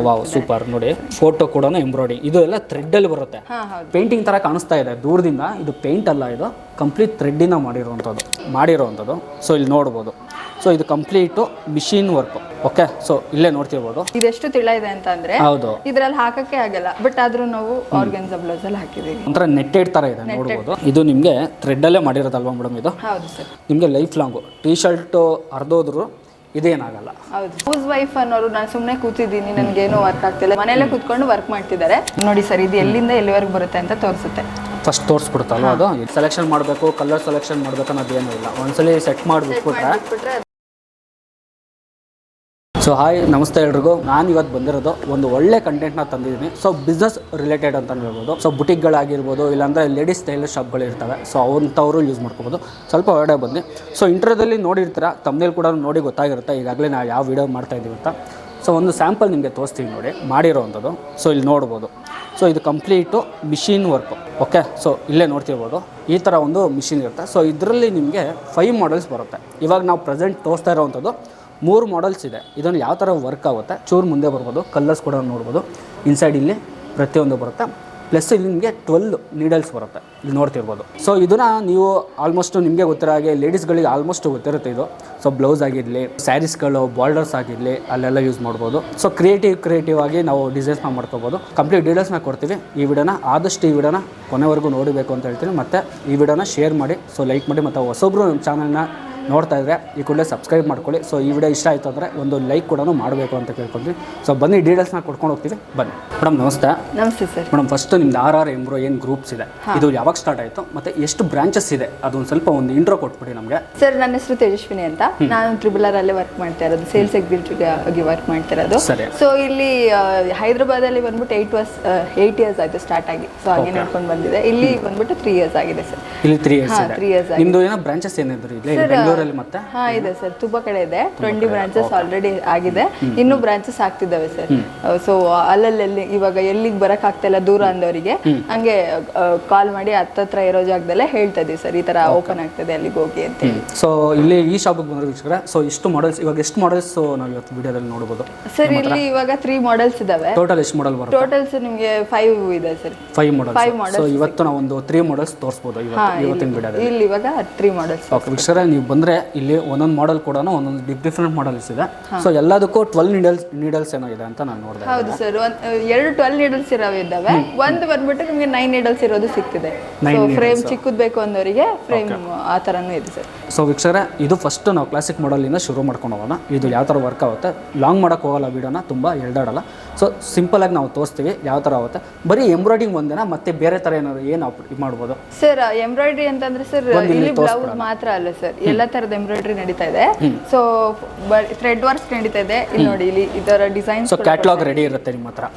Wow super. ನೋಡಿ photo ಕೂಡ embroidering, ಇದು ಎಲ್ಲ ಥ್ರೆಡ್ ಅಲ್ಲಿ ಬರುತ್ತೆ. ಪೇಂಟಿಂಗ್ ತರ ಕಾಣಿಸ್ತಾ ಇದೆ ದೂರದಿಂದ. ಇದು ಪೇಂಟ್ ಅಲ್ಲ, ಇದು ಕಂಪ್ಲೀಟ್ ಥ್ರೆಡ್ಡಿಂದ ಮಾಡಿರೋವಂಥದ್ದು. ಸೊ ಇಲ್ಲಿ ನೋಡ್ಬೋದು. ಸೊ ಇದು complete machine work. Okay, so ಇಲ್ಲೇ ನೋಡ್ತಿರ್ಬೋದು. ಇದೆಷ್ಟು ತಿಳ ಇದೆ ಅಂತ ಅಂದ್ರೆ ಹೌದು, ಇದ್ರಲ್ಲಿ ಹಾಕಕ್ಕೆ ಆಗಲ್ಲ, ಬಟ್ ಆದ್ರೂ ನಾವು ಆರ್ಗನ್ಸಾ ಬ್ಲೌಸ್ ಅಲ್ಲಿ ಹಾಕಿದೀವಿ. ಒಂಥರ ನೆಟ್ಟೆಡ್ ತರ ಇದೆ ನೋಡ್ಬೋದು. ಇದು ನಿಮಗೆ ಥ್ರೆಡ್ ಅಲ್ಲೇ ಮಾಡಿರೋದಲ್ವಾ ಮೇಡಮ್? ಇದು ಹೌದು ಸರ್. ನಿಮಗೆ ಲೈಫ್ ಲಾಂಗು ಟೀ ಶರ್ಟ್ ಅರ್ಧೋದ್ರು ಇದೇನಾಗಲ್ಲ. ಹೌದು. ಹೌಸ್ ವೈಫ್ ಅನ್ನೋರು ನಾನು ಸುಮ್ಮನೆ ಕೂತಿದ್ದೀನಿ, ನನಗೇನು ವರ್ಕ್ ಆಗ್ತಿಲ್ಲ, ಮನೆಯಲ್ಲೇ ಕೂತ್ಕೊಂಡು ವರ್ಕ್ ಮಾಡ್ತಿದ್ದಾರೆ. ನೋಡಿ ಸರ್, ಇದು ಎಲ್ಲಿಂದ ಎಲ್ಲಿವರೆಗೂ ಬರುತ್ತೆ ಅಂತ ತೋರಿಸುತ್ತೆ. ಫಸ್ಟ್ ತೋರಿಸ್ಬಿಡುತ್ತಲ್ವ ಅದು. ಸೆಲೆಕ್ಷನ್ ಮಾಡಬೇಕು, ಕಲರ್ ಸೆಲೆಕ್ಷನ್ ಮಾಡಬೇಕು ಅನ್ನೋದು ಏನೂ ಇಲ್ಲ. ಒಂದ್ಸಲಿ ಸೆಟ್ ಮಾಡಿಬಿಟ್ಬಿಟ್ರೆ. ಸೊ ಹಾಯ್, ನಮಸ್ತೆ ಎಲ್ರಿಗೂ. ನಾನು ಇವತ್ತು ಬಂದಿರೋದು ಒಂದು ಒಳ್ಳೆ ಕಂಟೆಂಟ್ನ ತಂದಿದ್ದೀನಿ. ಸೊ ಬಿಸ್ನೆಸ್ ರಿಲೇಟೆಡ್ ಅಂತ ಹೇಳ್ಬೋದು. ಸೊ ಬುಟಿಕ್ಗಳಾಗಿರ್ಬೋದು, ಇಲ್ಲಾಂದರೆ ಲೇಡೀಸ್ ಟೈಲರ್ ಶಾಪ್ಗಳು ಇರ್ತವೆ. ಸೊ ಅಂಥವರು ಯೂಸ್ ಮಾಡ್ಕೋಬೋದು. ಸ್ವಲ್ಪ ಹೊರಗಡೆ ಬಂದು ಸೊ ಇಂಟ್ರೋದಲ್ಲಿ ನೋಡಿರ್ತೀರ, ತಮ್ಮನೇಲಿ ಕೂಡ ನೋಡಿ ಗೊತ್ತಾಗಿರುತ್ತೆ ಈಗಾಗಲೇ ನಾವು ಯಾವ ವೀಡಿಯೋ ಮಾಡ್ತಾಯಿದ್ದೀವಿ ಅಂತ. ಸೊ ಒಂದು ಸ್ಯಾಂಪಲ್ ನಿಮಗೆ ತೋರಿಸ್ತೀವಿ ನೋಡಿ, ಮಾಡಿರೋವಂಥದ್ದು. ಸೊ ಇಲ್ಲಿ ನೋಡ್ಬೋದು. ಸೊ ಇದು complete machine work. Okay, so ಇಲ್ಲೇ ನೋಡ್ತಿರ್ಬೋದು. ಈ ಥರ ಒಂದು ಮಿಷಿನ್ ಇರುತ್ತೆ. ಸೊ ಇದರಲ್ಲಿ ನಿಮಗೆ 5 ಮಾಡಲ್ಸ್ ಬರುತ್ತೆ. ಇವಾಗ ನಾವು ಪ್ರೆಸೆಂಟ್ ತೋರಿಸ್ತಾ ಇರೋವಂಥದ್ದು 3 ಮಾಡಲ್ಸ್ ಇದೆ. ಇದನ್ನು ಯಾವ ಥರ ವರ್ಕ್ ಆಗುತ್ತೆ ಚೂರು ಮುಂದೆ ಬರ್ಬೋದು. ಕಲರ್ಸ್ ಕೂಡ ನೋಡ್ಬೋದು. ಇನ್ಸೈಡ್ ಇಲ್ಲಿ ಪ್ರತಿಯೊಂದು ಬರುತ್ತೆ. ಪ್ಲಸ್ ಇಲ್ಲಿ ನಿಮಗೆ 12 ನೀಡಲ್ಸ್ ಬರುತ್ತೆ, ಇಲ್ಲಿ ನೋಡ್ತಿರ್ಬೋದು. ಸೊ ಇದನ್ನು ನೀವು ಆಲ್ಮೋಸ್ಟ್ ನಿಮಗೆ ಗೊತ್ತಿರೋ ಹಾಗೆ ಲೇಡೀಸ್ಗಳಿಗೆ ಆಲ್ಮೋಸ್ಟ್ ಗೊತ್ತಿರುತ್ತೆ ಇದು. ಸೊ ಬ್ಲೌಸ್ ಆಗಿರಲಿ, ಸ್ಯಾರೀಸ್ಗಳು, ಬಾರ್ಡರ್ಸ್ ಆಗಿರಲಿ, ಅಲ್ಲೆಲ್ಲ ಯೂಸ್ ಮಾಡ್ಬೋದು. ಸೊ ಕ್ರಿಯೇಟಿವ್ ಆಗಿ ನಾವು ಡಿಸೈನ್ಸ್ನ ಮಾಡ್ಕೋಬೋದು. ಕಂಪ್ಲೀಟ್ ಡೀಟೇಲ್ಸ್ನ ಕೊಡ್ತೀವಿ. ಈ ವಿಡಿಯೋನ ಆದಷ್ಟು ಈ ವಿಡಿಯೋನ ಕೊನೆವರೆಗೂ ನೋಡಬೇಕು ಅಂತ ಹೇಳ್ತೀನಿ. ಮತ್ತು ಈ ವಿಡಿಯೋನ ಶೇರ್ ಮಾಡಿ, ಸೊ ಲೈಕ್ ಮಾಡಿ. ಮತ್ತು ಹೊಸೊಬ್ಬರು ನಮ್ಮ ಚಾನಲ್ನ ನೋಡ್ತಾ ಇದ್ರೆ ಈ ಕೂಡಲೇ ಸಬ್ಸ್ಕ್ರೈಬ್ ಮಾಡ್ಕೊಳ್ಳಿ. ಸೊ ಈ ವಿಡಿಯೋ ಇಷ್ಟ ಆಯಿತು ಅಂದರೆ ಒಂದು ಲೈಕ್ ಕೂಡ ಮಾಡಬೇಕು ಅಂತ ಕೇಳ್ಕೊಂಡ್ವಿ. ಸೊ ಬನ್ನಿ ಡೀಟೇಲ್ಸ್ನ ಕೊಡ್ಕೊಂಡು ಹೋಗ್ತೀವಿ. ಬನ್ನಿ ಮೇಡಮ್. ನಮಸ್ತೆ. ನಮಸ್ತೆ ಸರ್. ಮೇಡಮ್, ಫಸ್ಟ್ ನಿಮ್ದು RR ಎಂಬ್ರೋ ಏನು ಗ್ರೂಪ್ಸ್ ಇದೆ, ಇದು ಯಾವಾಗ ಸ್ಟಾರ್ಟ್ ಆಯಿತು ಮತ್ತು ಎಷ್ಟು ಬ್ರಾಂಚಸ್ ಇದೆ, ಅದೊಂದು ಸ್ವಲ್ಪ ಒಂದು ಇಂಟ್ರೋ ಕೊಟ್ಬಿಡಿ ನಮಗೆ. ಸರ್, ನನ್ನ ಹೆಸರು ತೇಜಸ್ವಿನಿ ಅಂತ. ನಾನು ತ್ರಿಬುಲರ್ ಅಲ್ಲೇ ವರ್ಕ್ ಮಾಡ್ತಾ ಇರೋದು, ಸೇಲ್ಸ್ ಎಕ್ಸಿಕ್ಯೂಟಿವ್ ಆಗಿ ವರ್ಕ್ ಮಾಡ್ತಾ ಇರೋದು. ಸೊ ಇಲ್ಲಿ ಹೈದರಾಬಾದಲ್ಲಿ ಬಂದ್ಬಿಟ್ಟು 8 ಇಯರ್ಸ್ ಆಯಿತು ಸ್ಟಾರ್ಟ್ ಆಗಿ. ಸೊ ಹಾಗೆ ನಡ್ಕೊಂಡು ಬಂದಿದೆ. ಇಲ್ಲಿ ಬಂದ್ಬಿಟ್ಟು 3 ಇಯರ್ಸ್ ಆಗಿದೆ ಸರ್. ಇಲ್ಲಿ 3 ಇಯರ್ಸ್ ಇದೆ. 3 ಇಯರ್ಸ್ ಆಗಿದೆ. ನಿಮ್ದು ಏನೋ ಬ್ರಾಂಚಸ್ ಏನಿದ್ರು ಇಲ್ಲಿ ಬೆಂಗಳೂರಲ್ಲಿ? ಮತ್ತೆ ಇದೆ ಸರ್, ತುಂಬಾ ಕಡೆ ಇದೆ. 20 ಬ್ರಾಂಚಸ್ ಆಲ್ರೆಡಿ ಆಗಿದೆ, ಇನ್ನೂ ಬ್ರಾಂಚಸ್ ಆಗ್ತಿದ್ದಾವೆ ಸರ್. ಸೊ ಅಲ್ಲಲ್ಲಿ ಇವಾಗ ಎಲ್ಲಿಗೆ ಬರಕ್ ಆಗ್ತಾ ಇಲ್ಲ ದೂರ ಅಂದವರಿಗೆ ಹಂಗೆ ಕಾಲ್ ಮಾಡಿ ಹತ್ತತ್ರ ಇರೋ ಜಾಗದಲ್ಲೇ ಹೇಳ್ತಾ ಇದೀವಿ ಸರ್, ಈ ತರ ಓಪನ್ ಆಗ್ತದೆ ಅಲ್ಲಿಗೆ ಹೋಗಿ ಅಂತ ಹೇಳಿ. ಸೊ ಇಲ್ಲಿ ಈ ಶಾಪಿಗೆ ಬಂದ್ರೆ ವೀಕ್ಷಕರೇ, ಸೊ ಇಷ್ಟು ಮಾಡೆಲ್ಸ್, ಇವಾಗ ಎಷ್ಟು ಮಾಡೆಲ್ಸ್ ನಾವು ಇವತ್ತು ವಿಡಿಯೋದಲ್ಲಿ ನೋಡಬಹುದು ಸರ್? ಇಲ್ಲಿ ಇವಾಗ 3 ಮಾಡೆಲ್ಸ್ ಇದಾವೆ. ಟೋಟಲ್ ಎಷ್ಟು ಮಾಡೆಲ್ ಬರುತ್ತೆ? ಟೋಟಲ್ಸ್ ನಿಮಗೆ 5 ಇದೆ ಸರ್. 5 ಮಾಡೆಲ್ಸ್. ಸೊ ಇವತ್ತು ನಾವು ಒಂದು 3 ಮಾಡೆಲ್ಸ್ ತೋರಿಸಬಹುದು ಇವತ್ತಿನ ವಿಡಿಯೋದಲ್ಲಿ. ಇಲ್ಲಿ ಇವಾಗ 3 ಮಾಡೆಲ್ಸ್. ಓಕೆ ವೀಕ್ಷಕರೇ, ನೀವು ಬಂದ್ರೆ ಇಲ್ಲಿ ಒಂದೊಂದು ಮಾಡೆಲ್ ಕೂಡ ಒಂದೊಂದು ಡಿಫ್ರೆಂಟ್ ಮಾಡೆಲ್ಸ್ ಇದೆ. ಸೊ ಎಲ್ಲದಕ್ಕೂ 12 ನೀಡಲ್ಸ್ ಏನೋ ಇದೆ ಅಂತ ನಾನು ನೋಡಿದೆ. ಹೌದು ಸರ್, 2 12 ನೀಡಲ್ಸ್ ಇದಾವೆ. ಒಂದು ಬಂದ್ಬಿಟ್ಟು ನಿಮಗೆ 9 ನೀಡಲ್ಸ್ ಇರೋದು ಸಿಗ್ತಿದೆ. ಫ್ರೇಮ್ ಚಿಕ್ಕದ್ ಬೇಕು ಅಂದವರಿಗೆ ಫ್ರೇಮ್ ಆ ತರನೂ ಇದೆ ಸರ್. ಸೊ ವೀಕ್ಷಕರೇ, ಇದು ಫಸ್ಟ್ ನಾವು ಕ್ಲಾಸಿಕ್ ಮಾಡೆಲಿಂದ ಶುರು ಮಾಡ್ಕೊಂಡು ಹೋಗೋಣ. ಇದು ಯಾವ ಥರ ವರ್ಕ್ ಆಗುತ್ತೆ, ಲಾಂಗ್ ಮಾಡೋಕ್ಕೆ ಹೋಗಲ್ಲ ವಿಡಿಯೋನ, ತುಂಬ ಎಳ್ದಾಡಲ್ಲ. ಸೊ ಸಿಂಪಲ್ ಆಗಿ ನಾವು ತೋರಿಸ್ತೀವಿ ಯಾವ ಥರ ಆಗುತ್ತೆ. ಬರೀ ಎಂಬ್ರಾಯ್ಡಿಂಗ್ ಒಂದೇನಾ, ಮತ್ತೆ ಬೇರೆ ಥರ ಏನಾದ್ರು ಏನು ಮಾಡ್ಬೋದು ಸರ್? ಎಂಬ್ರಾಯ್ಡ್ರಿ ಅಂತಂದ್ರೆ ಸರ್, ಇಲ್ಲಿ ಬ್ಲೌಸ್ ಮಾತ್ರ ಅಲ್ಲ ಸರ್, ಎಲ್ಲ ಥರದ ಎಂಬ್ರಾಯ್ಡ್ರಿ ನಡೀತಾ ಇದೆ. ಸೊ ಥ್ರೆಡ್ ವರ್ಕ್ ನಡೀತಾ ಇದೆ. ಇಲ್ಲಿ ನೋಡಿ, ಇಲ್ಲಿ ಇದರ ಡಿಸೈನ್. ಸೊ ಕ್ಯಾಟ್ಲಾಗ್ ರೆಡಿ ಇರುತ್ತೆ ನಿಮ್ಮ ಹತ್ರ.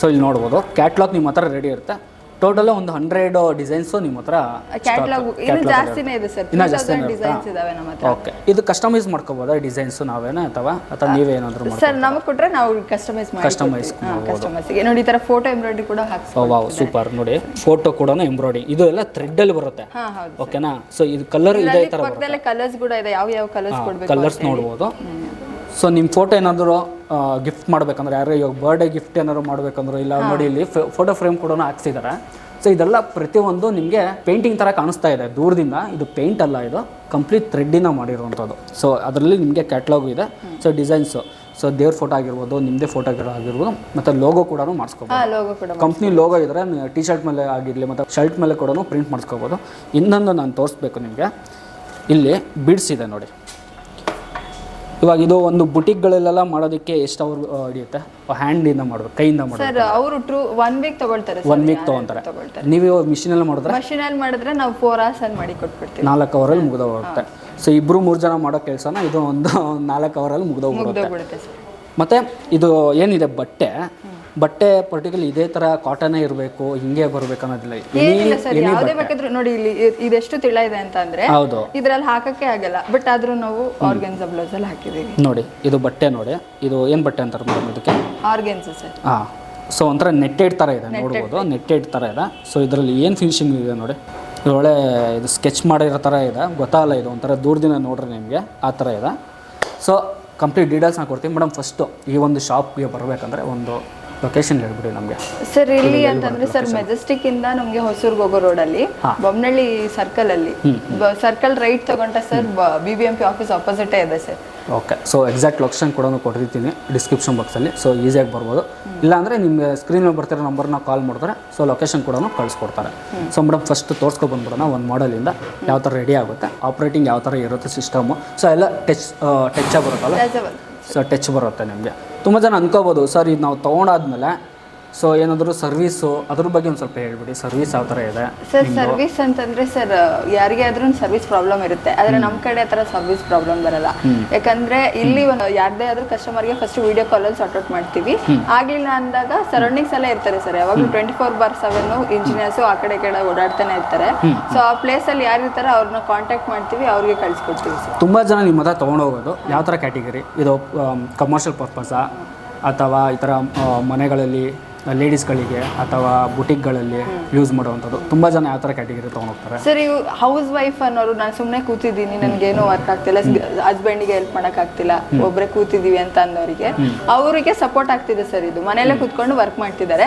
ಸೊ ಇಲ್ಲಿ ನೋಡ್ಬೋದು, ಕ್ಯಾಟ್ಲಾಗ್ ನಿಮ್ಮ ಹತ್ರ ರೆಡಿ ಇರುತ್ತೆ. ಟೋಟಲ್ ಒಂದು 100 ಡಿಸೈನ್ಸ್ ನಿಮ್ಮ ಹತ್ರ. ಕ್ಯಾಟ್ಲಾಗ್ ಇನ್ನು ಜಾಸ್ತಿನೇ ಇದೆ ಸರ್, 3000 ಡಿಸೈನ್ಸ್ ಇದಾವೆ ನಮ್ಮ ಹತ್ರ. ಓಕೆ, ಇದು ಕಸ್ಟಮೈಸ್ ಮಾಡ್ಕೋಬೋದಾ ಡಿಸೈನ್ಸ್ ನಾವೇನಾ ಅಥವಾ ನೀವೇ ಏನಾದರೂ ಮಾಡ್ತೀರಾ ಸರ್? ನಮಗೆ ಕೊಟ್ರೆ ನಾವು ಕಸ್ಟಮೈಸ್ ಗೆ ನೋಡಿ, ಈ ತರ ಫೋಟೋ ಎಂಬ್ರಾಯ್ಡ್ರಿ ಕೂಡ ಹಾಕ್ಸ್ಬೋದು. Wow super. ನೋಡಿ ಫೋಟೋ ಕೂಡ ಎಂಬ್ರಾಯ್ಡಿಂಗ್, ಇದು ಎಲ್ಲ ಥ್ರೆಡ್ ಅಲ್ಲಿ ಬರುತ್ತೆ. ಓಕೆನಾ? ಸೊ ಇದು ಕಲರ್ ಇದೆ, ಈ ತರ ಪಕ್ಕದಲ್ಲೇ ಕಲರ್ಸ್ ಕೂಡ ಇದೆ, ಯಾವ ಕಲರ್ಸ್ ಕೊಡಬೇಕು ಕಲರ್ಸ್ ನೋಡ್ಬೋದು. ಸೊ ನಿಮ್ಮ ಫೋಟೋ ಏನಾದರೂ ಗಿಫ್ಟ್ ಮಾಡ್ಬೇಕಂದ್ರೆ, ಯಾರು ಇವಾಗ ಬರ್ಡೇ ಗಿಫ್ಟ್ ಏನಾದ್ರು ಮಾಡ್ಬೇಕಂದ್ರೆ, ಇಲ್ಲ ನೋಡಿ ಇಲ್ಲಿ ಫೋಟೋ ಫ್ರೇಮ್ ಕೂಡ ಹಾಕ್ಸಿದ್ದಾರೆ. ಸೊ ಇದೆಲ್ಲ ಪ್ರತಿಯೊಂದು ನಿಮಗೆ ಪೇಂಟಿಂಗ್ ಥರ ಕಾಣಿಸ್ತಾ ಇದೆ ದೂರದಿಂದ. ಇದು ಪೇಂಟ್ ಅಲ್ಲ, ಇದು ಕಂಪ್ಲೀಟ್ ಥ್ರೆಡ್ಡಿಂದ ಮಾಡಿರುವಂಥದ್ದು. ಸೊ ಅದರಲ್ಲಿ ನಿಮಗೆ ಕ್ಯಾಟ್ಲಾಗು ಇದೆ. ಸೊ ಡಿಸೈನ್ಸು, ಸೊ ದೇವ್ರ ಫೋಟೋ ಆಗಿರ್ಬೋದು, ನಿಮ್ಮದೇ ಫೋಟೋ ಆಗಿರ್ಬೋದು, ಮತ್ತು ಲೋಗೋ ಕೂಡ ಮಾಡಿಸ್ಕೋಬೋದು. ಕಂಪ್ನಿ ಲೋಗೋ ಇದ್ದರೆ ಟಿ ಶರ್ಟ್ ಮೇಲೆ ಆಗಿರಲಿ ಮತ್ತು ಶರ್ಟ್ ಮೇಲೆ ಕೂಡ ಪ್ರಿಂಟ್ ಮಾಡಿಸ್ಕೋಬೋದು. ಇನ್ನೊಂದು ನಾನು ತೋರಿಸ್ಬೇಕು ನಿಮಗೆ, ಇಲ್ಲಿ ಬಿಡ್ಸ್ ಇದೆ ನೋಡಿ. ಇವಾಗ ಇದು ಒಂದು ಬುಟಿಕ್ಗಳಲ್ಲೆಲ್ಲ ಮಾಡೋದಕ್ಕೆ ಎಷ್ಟು ಅವರು ಹಿಡಿಯುತ್ತೆ? ಹ್ಯಾಂಡಿಂದ ಮಾಡಬೇಕು, ಕೈಯಿಂದ ಮಾಡಬೇಕು ಸರ್. ಅವರು 1 ವೀಕ್ ತಗೊಳ್ತಾರೆ. 1 ವೀಕ್ ತಗೊಂತಾರೆ. ನೀವು ಮಿಷಿನಲ್ಲಿ ಮಾಡಿದ್ರೆ? ಮಿಷಿನಲ್ಲಿ ಮಾಡಿದ್ರೆ ನಾವು 4 hours ಅಲ್ಲಿ ಮಾಡಿ ಕೊಟ್ಬಿಡ್ತೀವಿ. 4 ಅವರಲ್ಲಿ ಮುಗಿದೋಗುತ್ತೆ. ಸೊ 2-3 ಜನ ಮಾಡೋ ಕೆಲಸನ ಇದು ಒಂದು 4 ಅವರಲ್ಲಿ ಮುಗಿದೋಗ್ಬಿಡುತ್ತೆ. ಮತ್ತು ಇದು ಏನಿದೆ ಬಟ್ಟೆ ಪರ್ಟಿಕ್ಯುಲರ್ ಇದೇ ತರ ಕಾಟನ್ ಇರಬೇಕು, ಹಿಂಗೆ ಬರ್ಬೇಕು ಅನ್ನೋದಿಲ್ಲ. ಯಾವುದೇ ಬೇಕಾದ್ರೂ ನೋಡಿ, ಇಲ್ಲಿ ಇದೆಷ್ಟು ತಿಳ ಇದೆ ಅಂತ ಅಂದ್ರೆ ಹೌದು, ಇದ್ರಲ್ಲಿ ಹಾಕಕ್ಕೆ ಆಗಲ್ಲ, ಬಟ್ ಆದ್ರೂ ನಾವು ಆರ್ಗನ್ಸಾ ಬ್ಲೌಸ್ ಅಲ್ಲಿ ಹಾಕಿದೀವಿ. ನೋಡಿ ಇದು ಬಟ್ಟೆ, ನೋಡಿ ಇದು ಏನ್ ಬಟ್ಟೆ ಅಂತಾರೆ ಮೇಡಮ್ ಇದಕ್ಕೆ? Organza sir. ಸೊ ಒಂಥರ ನೆಟ್ಟೆಡ್ ತರ ಇದೆ, ನೋಡ್ಬೋದು ನೆಟ್ಟೆಡ್ ತರ ಇದೆ. ಸೊ ಇದರಲ್ಲಿ ಏನು ಫಿನಿಶಿಂಗ್ ಇದೆ ನೋಡಿ, ಒಳ್ಳೆ ಇದು ಸ್ಕೆಚ್ ಮಾಡಿರೋ ಥರ ಇದೆ, ಗೊತ್ತಾಗಲ್ಲ. ಇದು ಒಂಥರ ದೂರದಿಂದ ನೋಡ್ರಿ ನಿಮಗೆ ಆ ಥರ ಇದೆ. ಸೊ ಕಂಪ್ಲೀಟ್ ಡೀಟೇಲ್ಸ್ನ ಕೊಡ್ತೀನಿ ಮೇಡಮ್. ಫಸ್ಟು ಈ ಒಂದು ಶಾಪ್ಗೆ ಬರಬೇಕಂದ್ರೆ ಒಂದು ಲೊಕೇಶನ್ ಹೇಳ್ಬಿಡಿ ನಮಗೆ. ಸರ್ ಇಲ್ಲಿ ಅಂತಂದ್ರೆ ಸರ್ ಮೆಜೆಸ್ಟಿಕ್ ಇಂದ ನಮಗೆ ಹೊಸೂರ್ಗೆ ಹೋಗೋ ರೋಡಲ್ಲಿ ಬೊಮ್ಮನಹಳ್ಳಿ ಸರ್ಕಲ್ ಅಲ್ಲಿ ಸರ್ಕಲ್ ರೈಟ್ ತಗೊಂಡ್ರೆ ಸರ್ BBMP ಆಫೀಸ್ ಆಪೋಸಿಟ್ ಇದೆ sir. Okay, so exact location ಕೂಡ ಕೊಟ್ಟಿರ್ತೀನಿ ಡಿಸ್ಕ್ರಿಪ್ಷನ್ ಬಾಕ್ಸಲ್ಲಿ, ಸೊ ಈಸಿಯಾಗಿ ಬರ್ಬೋದು. ಇಲ್ಲಾಂದರೆ ನಿಮಗೆ ಸ್ಕ್ರೀನಲ್ಲಿ ಬರ್ತಿರೋ ನಂಬರ್ನ ಕಾಲ್ ಮಾಡಿದ್ರೆ ಸೊ ಲೊಕೇಶನ್ ಕೂಡ ಕಳಿಸ್ಕೊಡ್ತಾರೆ. ಸೊ ಮೇಡಮ್ ಫಸ್ಟ್ ತೋರಿಸ್ಕೊಬಂದ್ಬಿಡೋಣ ಒಂದು ಮಾಡೆಲಿಂದ ಯಾವ ಥರ ರೆಡಿ ಆಗುತ್ತೆ, ಆಪ್ರೇಟಿಂಗ್ ಯಾವ ಥರ ಇರುತ್ತೆ ಸಿಸ್ಟಮು. ಸೊ ಎಲ್ಲ ಟಚ್ ಬರುತ್ತಲ್ಲ, ಸೊ ಟಚ್ ಬರುತ್ತೆ ನಿಮಗೆ. ತುಂಬ ಜನ ಅನ್ಕೋಬೋದು ಸರ್ ಇದು ನಾವು ತೊಗೊಂಡಾದ್ಮೇಲೆ ಸೊ ಏನಾದರೂ ಸರ್ವಿಸು ಅದ್ರ ಬಗ್ಗೆ ಒಂದು ಸ್ವಲ್ಪ ಹೇಳ್ಬಿಡಿ. ಸರ್ವಿಸ್ ಯಾವ ಥರ ಇದೆ ಸರ್? ಸರ್ವಿಸ್ ಅಂತಂದರೆ ಸರ್ ಯಾರಿಗೆ ಆದ್ರೂ ಸರ್ವಿಸ್ ಪ್ರಾಬ್ಲಮ್ ಇರುತ್ತೆ, ಆದರೆ ನಮ್ಮ ಕಡೆ ಆ ಥರ ಸರ್ವಿಸ್ ಪ್ರಾಬ್ಲಮ್ ಬರಲ್ಲ. ಯಾಕಂದರೆ ಇಲ್ಲಿ ಒಂದು ಯಾರದೇ ಆದರೂ ಕಸ್ಟಮರ್ಗೆ ಫಸ್ಟ್ ವೀಡಿಯೋ ಕಾಲಲ್ಲಿ ಸಾರ್ಟ್ ಔಟ್ ಮಾಡ್ತೀವಿ. ಆಗಲಿಲ್ಲ ಅಂದಾಗ ಸರೌಂಡಿಂಗ್ಸ್ ಎಲ್ಲ ಇರ್ತಾರೆ ಸರ್, ಯಾವಾಗಲೂ 24/7 ಇಂಜಿನಿಯರ್ಸು ಆ ಕಡೆ ಓಡಾಡ್ತಾನೆ ಇರ್ತಾರೆ. ಸೊ ಆ ಪ್ಲೇಸಲ್ಲಿ ಯಾರು ಇರ್ತಾರೆ ಅವ್ರನ್ನ ಕಾಂಟ್ಯಾಕ್ಟ್ ಮಾಡ್ತೀವಿ, ಅವ್ರಿಗೆ ಕಳಿಸ್ಕೊಡ್ತೀವಿ ಸರ್. ತುಂಬ ಜನ ನಿಮ್ಮ ಹತ್ರ ತೊಗೊಂಡೋಗೋದು ಯಾವ ಥರ ಕ್ಯಾಟಗರಿ ಇದು, ಕಮರ್ಷಿಯಲ್ ಪರ್ಪಸಾ ಅಥವಾ ಈ ಥರ ಮನೆಗಳಲ್ಲಿ ಲೇಡೀಸ್ಗಳಿಗೆ ಅಥವಾ ಬುಟಿಕ್ಗಳಲ್ಲಿ ಯೂಸ್ ಮಾಡುವಂಥದ್ದು? ತುಂಬ ಜನ ಯಾವ ಥರ ಕ್ಯಾಟಗರಿ ತೊಗೊಂಡೋಗ್ತಾರೆ ಸರ್? ಇವು ಹೌಸ್ ವೈಫ್ ಅನ್ನೋರು ನಾನು ಸುಮ್ಮನೆ ಕೂತಿದ್ದೀನಿ, ನನಗೇನು ವರ್ಕ್ ಆಗ್ತಿಲ್ಲ, ಹಸ್ಬೆಂಡಿಗೆ ಹೆಲ್ಪ್ ಮಾಡೋಕ್ಕಾಗ್ತಿಲ್ಲ, ಒಬ್ಬರೇ ಕೂತಿದ್ದೀವಿ ಅಂತ ಅಂದವರಿಗೆ ಅವರಿಗೆ ಸಪೋರ್ಟ್ ಆಗ್ತಿದೆ ಸರ್. ಇದು ಮನೆಯಲ್ಲೇ ಕೂತ್ಕೊಂಡು ವರ್ಕ್ ಮಾಡ್ತಿದ್ದಾರೆ,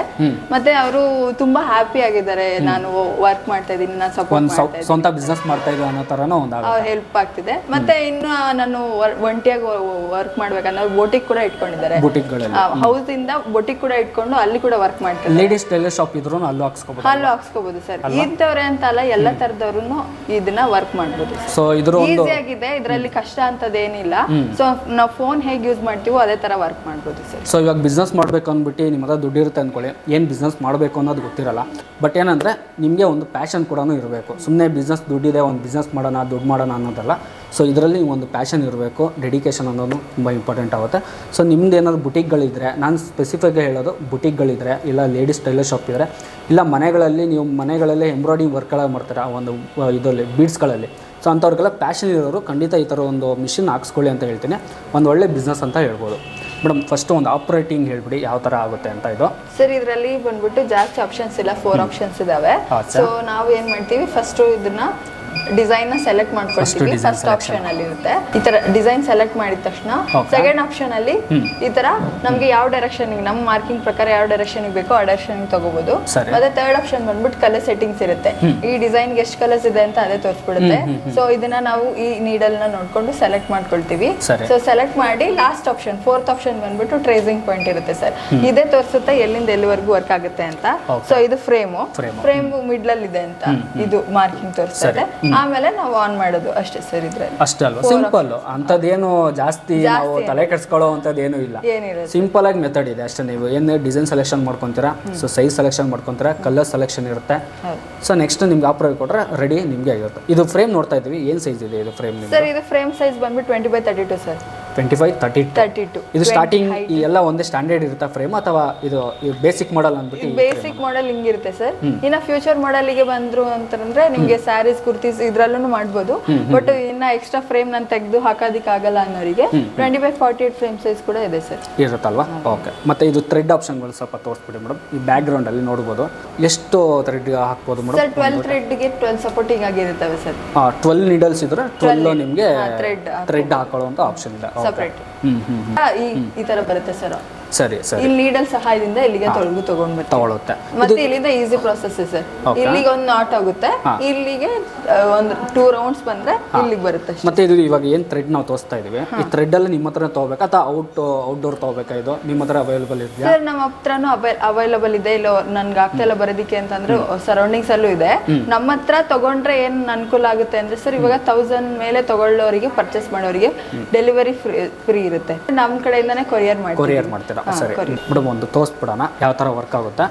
ಮತ್ತೆ ಅವರು ತುಂಬಾ ಹ್ಯಾಪಿ ಆಗಿದ್ದಾರೆ. ನಾನು ವರ್ಕ್ ಮಾಡ್ತಾ ಇದ್ದೀನಿ, ನಾನು ಸಪೋರ್ಟ್ ಸ್ವಂತ ಬಿಸ್ನೆಸ್ ಮಾಡ್ತಾ ಇದ್ದೀನಿ ಅನ್ನೋ ಥರನೂ ಒಂದು ಹೆಲ್ಪ್ ಆಗ್ತಿದೆ. ಮತ್ತೆ ಇನ್ನು ನಾನು ಒಂಟಿಯಾಗಿ ವರ್ಕ್ ಮಾಡ್ಬೇಕನ್ನೋ ಬೋಟಿಕ್ ಕೂಡ ಇಟ್ಕೊಂಡಿದ್ದಾರೆ. ಬುಟಿಕ್ಗಳಲ್ಲಿ ಹೌಸ್ ಇಂದ ಬೋಟಿಕ್ ಕೂಡ ಇಟ್ಕೊಂಡು ಅಲ್ಲಿ ಕೂಡ ವರ್ಕ್ ಮಾಡ್ತಾರೆ. ಲೇಡೀಸ್ ಟೈಲರ್ ಶಾಪ್ ಇದ್ರು ಅಲ್ಲೂ ಹಾಕ್ಸ್ಕೋಬಹುದು, ಅಲ್ಲೂ ಹಾಕ್ಸ್ಕೋಬಹುದು ಸರ್. ಇಂಥವ್ರೆ ಅಂತ ಅಲ್ಲ, ಎಲ್ಲ ತರದವ್ರು ಇದನ್ನ ವರ್ಕ್ ಮಾಡ್ಬೋದು. ಸೊ ಇದ್ರ ಈಸಿ ಆಗಿದೆ, ಇದರಲ್ಲಿ ಕಷ್ಟ ಅಂತದೇನಿಲ್ಲ. ಸೊ ನಾವು ಫೋನ್ ಹೇಗೆ ಯೂಸ್ ಮಾಡ್ತೀವೋ ಅದೇ ತರ ವರ್ಕ್ ಮಾಡ್ಬೋದು ಸರ್. ಸೊ ಇವಾಗ ಬಿಸ್ನೆಸ್ ಮಾಡಬೇಕು ಅಂದ್ಬಿಟ್ಟು ನಿಮ್ಮ ಹತ್ರ ದುಡ್ಡು ಇರುತ್ತೆ ಅಂದ್ಕೊಳ್ಳಿ, ಏನು ಬಿಸ್ನೆಸ್ ಮಾಡಬೇಕು ಅನ್ನೋದು ಗೊತ್ತಿರಲ್ಲ. ಬಟ್ ಏನಂದರೆ ನಿಮಗೆ ಒಂದು ಪ್ಯಾಷನ್ ಕೂಡ ಇರಬೇಕು. ಸುಮ್ಮನೆ ಬಿಸ್ನೆಸ್ ದುಡ್ಡಿದೆ ಒಂದು ಬಿಸ್ನೆಸ್ ಮಾಡೋಣ ದುಡ್ಡು ಮಾಡೋಣ ಅನ್ನೋದಲ್ಲ. ಸೊ ಇದರಲ್ಲಿ ಒಂದು ಪ್ಯಾಷನ್ ಇರಬೇಕು, ಡೆಡಿಕೇಶನ್ ಅನ್ನೋದು ತುಂಬ ಇಂಪಾರ್ಟೆಂಟ್ ಆಗುತ್ತೆ. ಸೊ ನಿಮ್ದು ಏನಾದ್ರು ಬುಟಿಕ್ಗಳಿದ್ರೆ, ನಾನು ಸ್ಪೆಸಿಫಿಕ್ ಹೇಳೋದು ಬುಟಿಕ್ಗಳಿದ್ರೆ ಇಲ್ಲ ಲೇಡೀಸ್ ಟೈಲರ್ ಶಾಪ್ ಇದ್ದರೆ ಇಲ್ಲ ಮನೆಗಳಲ್ಲಿ ನೀವು ಮನೆಗಳಲ್ಲೇ ಎಂಬ್ರಾಯ್ಡಿಂಗ್ ವರ್ಕ್ಗಳ ಮಾಡ್ತಾರೆ ಆ ಒಂದು ಇದರಲ್ಲಿ ಬೀಡ್ಸ್ಗಳಲ್ಲಿ. ಸೊ ಅಂಥವ್ರಿಗೆಲ್ಲ ಪ್ಯಾಷನ್ ಇರೋರು ಖಂಡಿತ ಈ ಥರ ಒಂದು ಮಿಷಿನ್ ಹಾಕ್ಸ್ಕೊಳ್ಳಿ ಅಂತ ಹೇಳ್ತೀನಿ. ಒಂದು ಒಳ್ಳೆ ಬಿಸ್ನೆಸ್ ಅಂತ ಹೇಳ್ಬೋದು. ಮೇಡಮ್ ಫಸ್ಟ್ ಒಂದು ಆಪ್ರೇಟಿಂಗ್ ಹೇಳ್ಬಿಡಿ ಯಾವ ಥರ ಆಗುತ್ತೆ ಅಂತ. ಇದು ಸರ್ ಇದರಲ್ಲಿ ಬಂದ್ಬಿಟ್ಟು ಜಾಸ್ತಿ ಆಪ್ಷನ್ಸ್ ಇಲ್ಲ, 4 ಆಪ್ಷನ್ಸ್ ಇದಾವೆ. ಸೊ ನಾವು ಏನು ಮಾಡ್ತೀವಿ, ಫಸ್ಟ್ ಇದನ್ನ ಡಿಸೈನ್ ನ ಸೆಲೆಕ್ಟ್ ಮಾಡ್ಕೊಳ್ತೀವಿ. ಫಸ್ಟ್ ಆಪ್ಷನ್ ಅಲ್ಲಿ ಇರುತ್ತೆ ಈ ತರ ಡಿಸೈನ್ ಸೆಲೆಕ್ಟ್ ಮಾಡಿದ ತಕ್ಷಣ ಸೆಕೆಂಡ್ ಆಪ್ಷನ್ ಅಲ್ಲಿ ಈ ತರ ನಮ್ಗೆ ಯಾವ ಡೈರೆಕ್ಷನ್ ನಮ್ಮ ಮಾರ್ಕಿಂಗ್ ಪ್ರಕಾರ ಯಾವ ಡೈರೆಕ್ಷನ್ ಬೇಕೋ ಆ ಡೈರೆಕ್ಷನ್ ತಗೋಬಹುದು. ಮತ್ತೆ ಥರ್ಡ್ ಆಪ್ಷನ್ ಬಂದ್ಬಿಟ್ಟು ಕಲರ್ ಸೆಟ್ಟಿಂಗ್ಸ್ ಇರುತ್ತೆ. ಈ ಡಿಸೈನ್ ಗೆ ಎಷ್ಟು ಕಲರ್ಸ್ ಇದೆ ಅಂತ ಅದೇ ತೋರಿಸ್ಬಿಡುತ್ತೆ. ಸೊ ಇದನ್ನ ನಾವು ಈ ನೀಡಲ್ ನ ನೋಡ್ಕೊಂಡು ಸೆಲೆಕ್ಟ್ ಮಾಡ್ಕೊಳ್ತೀವಿ. ಸೊ ಸೆಲೆಕ್ಟ್ ಮಾಡಿ ಲಾಸ್ಟ್ ಆಪ್ಷನ್ ಫೋರ್ತ್ ಆಪ್ಷನ್ ಬಂದ್ಬಿಟ್ಟು ಟ್ರೇಸಿಂಗ್ ಪಾಯಿಂಟ್ ಇರುತ್ತೆ ಸರ್. ಇದೇ ತೋರಿಸುತ್ತೆ ಎಲ್ಲಿಂದ ಎಲ್ಲಿವರೆಗೂ ವರ್ಕ್ ಆಗುತ್ತೆ ಅಂತ. ಸೊ ಇದು ಫ್ರೇಮ್ ಮಿಡ್ಲ್ ಅಲ್ಲಿ ಇದೆ ಅಂತ ಇದು ಮಾರ್ಕಿಂಗ್ ತೋರಿಸುತ್ತೆ. ಆಮೇಲೆ ನಾವು ಆನ್ ಮಾಡೋದು ಅಷ್ಟೇ ಸರ್. ಇದ್ರಲ್ಲಿ ಅಷ್ಟೇ ಅಲ್ವಾ, ಸಿಂಪಲ್. ಅಂಥದ್ದೇನು ಜಾಸ್ತಿ ನಾವು ತಲೆ ಕೆಡಿಸ್ಕೊಳ್ಳೋ ಅಂಥದ್ದು ಏನೂ ಇಲ್ಲ, ಸಿಂಪಲ್ ಆಗಿ ಮೆಥಡ್ ಇದೆ ಅಷ್ಟೇ. ನೀವು ಏನು ಡಿಸೈನ್ ಸೆಲೆಕ್ಷನ್ ಮಾಡ್ಕೊತೀರಾ, ಸೊ ಸೈಜ್ ಸೆಲೆಕ್ಷನ್ ಮಾಡ್ಕೊತೀರಾ, ಕಲರ್ ಸೆಲೆಕ್ಷನ್ ಇರುತ್ತೆ. ಸೊ ನೆಕ್ಸ್ಟ್ ನಿಮ್ಗೆ ಆಪ್ರೇಟ್ ಕೊಟ್ಟರೆ ರೆಡಿ ನಿಮಗೆ ಆಗಿರುತ್ತೆ. ಇದು ಫ್ರೇಮ್ ನೋಡ್ತಾ ಇದ್ದೀವಿ, ಏನು ಸೈಜ್ ಇದೆ ಇದು ಫ್ರೇಮ್? ಸರ್ ಇದು ಫ್ರೇಮ್ ಸೈಜ್ ಬಂದ್ಬಿಟ್ಟು 20x32 ಸರ್. 25x32. ಇದು ಸ್ಟಾರ್ಟಿಂಗ್ ಎಲ್ಲ ಒಂದೇ ಸ್ಟ್ಯಾಂಡರ್ಡ್ ಇರುತ್ತೆ ಫ್ರೇಮ್ ಅಥವಾ ಇದು ಬೇಸಿಕ್ ಮಾಡೆಲ್ ಅಂದ್ಬಿಟ್ಟು? ಬೇಸಿಕ್ ಮಾಡೆಲ್ ಹಿಂಗಿರುತ್ತೆ ಸರ್. ಇನ್ನು ಫ್ಯೂಚರ್ ಮಾಡೆಲ್ಗೆ ಬಂದ್ರು ಅಂತಂದ್ರೆ ನಿಮಗೆ ಸ್ಯಾರೀಸ್ ಕುರ್ತೀಸ್ ಇದ್ರಲ್ಲೂ ಮಾಡ್ಬೋದು. ಬಟ್ ಇನ್ನ ಎಕ್ಸ್ಟ್ರಾ ಫ್ರೇಮ್ ನಾನು ತೆಗೆದು ಹಾಕೋದಿಕ್ ಆಗಲ್ಲ ಅನ್ನೋರಿಗೆ 20x48 ಫ್ರೇಮ್ ಸೈಜ್ ಕೂಡ ಇದೆ ಸರ್. ಇರುತ್ತಲ್ವಾ? ಓಕೆ. ಮತ್ತೆ ಇದು ಥ್ರೆಡ್ ಆಪ್ಷನ್ಗಳು ಸ್ವಲ್ಪ ತೋರಿಸ್ಬಿಡಿ ಮೇಡಮ್. ಈ ಬ್ಯಾಕ್ ಗ್ರೌಂಡ್ ಅಲ್ಲಿ ನೋಡ್ಬೋದು ಎಷ್ಟು ಥ್ರೆಡ್ ಹಾಕ್ಬೋದು ಮೇಡಮ್? ಸರ್ 12 ಥ್ರೆಡ್ಗೆ 12 ಸಪೋರ್ಟಿಂಗ್ ಆಗಿರುತ್ತವೆ ಸರ್. 12 ನೀಡಲ್ಸ್ ಇದ್ರೆ 12 ನಿಮಗೆ ಥ್ರೆಡ್ ಹಾಕೊಳ್ಳುವಂತ ಆಪ್ಷನ್ ಇದೆ ಸಪರೇಟ್. ಈ ತರ ಬರುತ್ತೆ ಸರ್. ಸರಿ ಸರಿ. ಇಲ್ಲಿ ನೀಡಲ್ ಸಹಾಯದಿಂದ ಇಲ್ಲಿಗೆ ತಗೊಳುತ್ತೆ. ಮತ್ತೆ ಇಲ್ಲಿಂದ ಈಸಿ ಪ್ರೊಸೆಸ್ ಸರ್. ಇಲ್ಲಿಗೆ ಒಂದು ನಾಟ್ ಆಗುತ್ತೆ, ಇಲ್ಲಿಗೆ ಒಂದು 2 ರೌಂಡ್ಸ್ ಬಂದ್ರೆ ಇಲ್ಲಿಗೆ ಬರುತ್ತೆ. ಮತ್ತೆ ಇದು ಇವಾಗ ಏನ್ ಥ್ರೆಡ್ ನಾವು ತೋರಿಸ್ತಾ ಇದೀವಿ, ಈ ಥ್ರೆಡ್ ಅಲ್ಲಿ ನಿಮ್ಮ ಹತ್ರ ತಗೋಬೇಕಾ ಅಥವಾ ಔಟ್ಡೋರ್ ತಗೋಬೇಕಾ? ಇದು ನಿಮ್ಮ ಹತ್ರ ಅವೈಲೇಬಲ್ ಇದೆಯಾ ಸರ್? ನಮ್ಮ ಹತ್ರನೂ ಅವೈಲೇಬಲ್ ಇದೆ. ಇಲ್ಲ ನನ್ಗೆ ಆಗ್ತಾ ಇಲ್ಲ ಬರೋದಿಕ್ಕೆ ಅಂತಂದ್ರೆ ಸರೌಂಡಿಂಗ್ಸ್ ಅಲ್ಲೂ ಇದೆ. ನಮ್ಮ ಹತ್ರ ತಗೊಂಡ್ರೆ ಏನ್ ಅನುಕೂಲ ಆಗುತ್ತೆ ಅಂದ್ರೆ ಸರ್, ಇವಾಗ 1000 ಮೇಲೆ ತಗೊಳ್ಳೋರಿಗೆ ಪರ್ಚೇಸ್ ಮಾಡೋರಿಗೆ ಡೆಲಿವರಿ ಫ್ರೀ ಇರುತ್ತೆ. ನಮ್ಮ ಕಡೆಯಿಂದಾನೇ ಕೊರಿಯರ್ ಮಾಡ್ತೀರಾ? ಸರಿ ಮೇಡಮ್, ಒಂದು ತೋರಿಸ್ಬಿಡೋಣ ಯಾವ ಥರ ವರ್ಕ್ ಆಗುತ್ತೆ.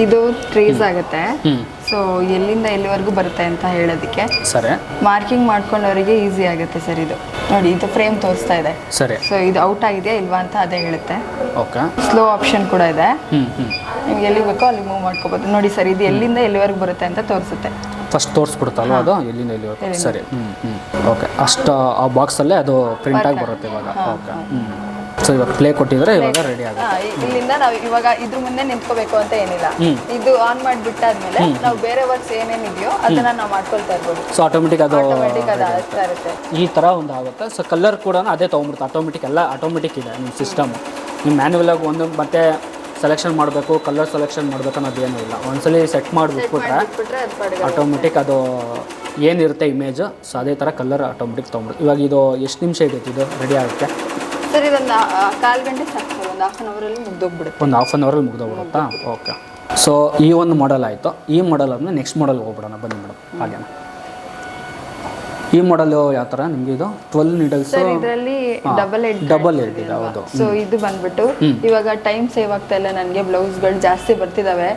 ಇದು ಟ್ರೇಸ್ ಆಗುತ್ತೆ. ಸೊ ಎಲ್ಲಿಂದ ಎಲ್ಲಿವರೆಗೂ ಬರುತ್ತೆ ಅಂತ ಹೇಳೋದಕ್ಕೆ ಸರಿ ಮಾರ್ಕಿಂಗ್ ಮಾಡ್ಕೊಂಡವರಿಗೆ ಈಸಿ ಆಗುತ್ತೆ ಸರ್. ಇದು ನೋಡಿ, ಇದು ಫ್ರೇಮ್ ತೋರಿಸ್ತಾ ಇದೆ. ಸರಿ. ಸೊ ಇದು ಔಟ್ ಆಗಿದೆಯಾ ಇಲ್ವಾ ಅಂತ ಅದೇ ಹೇಳುತ್ತೆ. ಓಕೆ. ಸ್ಲೋ ಆಪ್ಷನ್ ಕೂಡ ಇದೆ, ನಿಮ್ಗೆ ಎಲ್ಲಿ ಬೇಕೋ ಅಲ್ಲಿ ಮೂವ್ ಮಾಡ್ಕೋಬಹುದು. ನೋಡಿ ಸರ್, ಇದು ಎಲ್ಲಿಂದ ಎಲ್ಲಿವರೆಗೂ ಬರುತ್ತೆ ಅಂತ ತೋರಿಸುತ್ತೆ. ಫಸ್ಟ್ ತೋರಿಸ್ಬಿಡುತ್ತಲ್ವ ಅದು ಎಲ್ಲಿಂದ ಎಲ್ಲಿವರೆಗೂ? ಸರಿ. ಓಕೆ. ಅಷ್ಟು ಆ ಬಾಕ್ಸಲ್ಲೇ ಅದು ಪ್ರಿಂಟ್ ಆಗಿ ಬರುತ್ತೆ ಇವಾಗ. ಓಕೆ. ಸೊ ಇವಾಗ ಪ್ಲೇ ಕೊಟ್ಟಿದ್ರೆ ಇವಾಗ ರೆಡಿ ಆಗುತ್ತೆ. ಇಲ್ಲಿಂದ ನಾವು ಇವಾಗ ಇದ್ರ ಮುಂದೆ ನಿಂತ್ಕೋಬೇಕು ಅಂತ ಏನಿಲ್ಲ. ಇದು ಆನ್ ಮಾಡಿಬಿಟ್ಟಾದ್ಮೇಲೆ ನಾವು ಬೇರೆ ವರ್ಕ್ಸ್ ಏನೇನಿದೆಯೋ ಅದನ್ನ ನಾವು ಮಾಡ್ಕೊಳ್ತಾ ಇರ್ಬೋದು. ಸೊ ಆಟೋಮೆಟಿಕ್ ಅದು ಆಗ್ತಾ ಇರುತ್ತೆ. ಈ ಥರ ಒಂದು ಆಗುತ್ತೆ. ಸೊ ಕಲರ್ ಕೂಡ ಅದೇ ತೊಗೊಂಡ್ಬಿಡುತ್ತೆ ಆಟೋಮೆಟಿಕ್. ಎಲ್ಲ ಆಟೋಮೆಟಿಕ್ ಇದೆ ನಿಮ್ಮ ಸಿಸ್ಟಮ್. ನೀವು ಮ್ಯಾನ್ಯುವಲ್ ಆಗಿ ಒಂದು ಮತ್ತೆ ಸೆಲೆಕ್ಷನ್ ಮಾಡಬೇಕು, ಕಲರ್ ಸೆಲೆಕ್ಷನ್ ಮಾಡಬೇಕು ಅನ್ನೋದು ಏನೂ ಇಲ್ಲ. ಒಂದ್ಸಲಿ ಸೆಟ್ ಮಾಡಿಬಿಟ್ಬಿಟ್ರೆ ಆಟೋಮೆಟಿಕ್ ಅದು ಏನಿರುತ್ತೆ ಇಮೇಜು, ಸೊ ಅದೇ ಥರ ಕಲರ್ ಆಟೋಮೆಟಿಕ್ ತೊಗೊಂಡ್ಬಿಡುತ್ತೆ. ಇವಾಗ ಇದು ಎಷ್ಟು ನಿಮಿಷ ಹಿಡಿಯುತ್ತೆ ಇದು ರೆಡಿ ಆಗುತ್ತೆ? ಸರ್ ಇದೊಂದು 1/4 ಗಂಟೆ ಸಾಕು ಸರ್. ಒಂದು ಹಾಫ್ ಆನ್ ಅವರಲ್ಲಿ ಮುಗ್ದೋಗ್ಬಿಡುತ್ತೆ. ಒಂದು ಹಾಫ್ ಆನ್ ಅವರಲ್ಲಿ ಮುಗ್ದೋಗ್ಬಿಡುತ್ತಾ? ಓಕೆ. ಸೊ ಈ ಒಂದು ಮಾಡೆಲ್ ಆಯಿತು. ಈ ಮಾಡೆಲ್ ಆದಮೇಲೆ ನೆಕ್ಸ್ಟ್ ಮಾಡೆಲ್ ಹೋಗ್ಬಿಡೋಣ ಬನ್ನಿ ಮೇಡಮ್. ಹಾಗೇನಾ ಈ ಮಾಡೆಲ್ ಯಾವ ಥರ ನಿಮಗೆ ಇದು 12 ನೀಡಲ್ಸ್ ಇದರಲ್ಲಿ ಡಬಲ್ ಹೆಡ್ ಇದೆ. ಹೌದು. ಸೊ ಇದು ಬಂದ್ಬಿಟ್ಟು ಇವಾಗ ಟೈಮ್ ಸೇವ್ ಆಗ್ತಾ ಇಲ್ಲ ನನಗೆ, ಬ್ಲೌಸ್ಗಳು ಜಾಸ್ತಿ ಬರ್ತಿದಾವೆ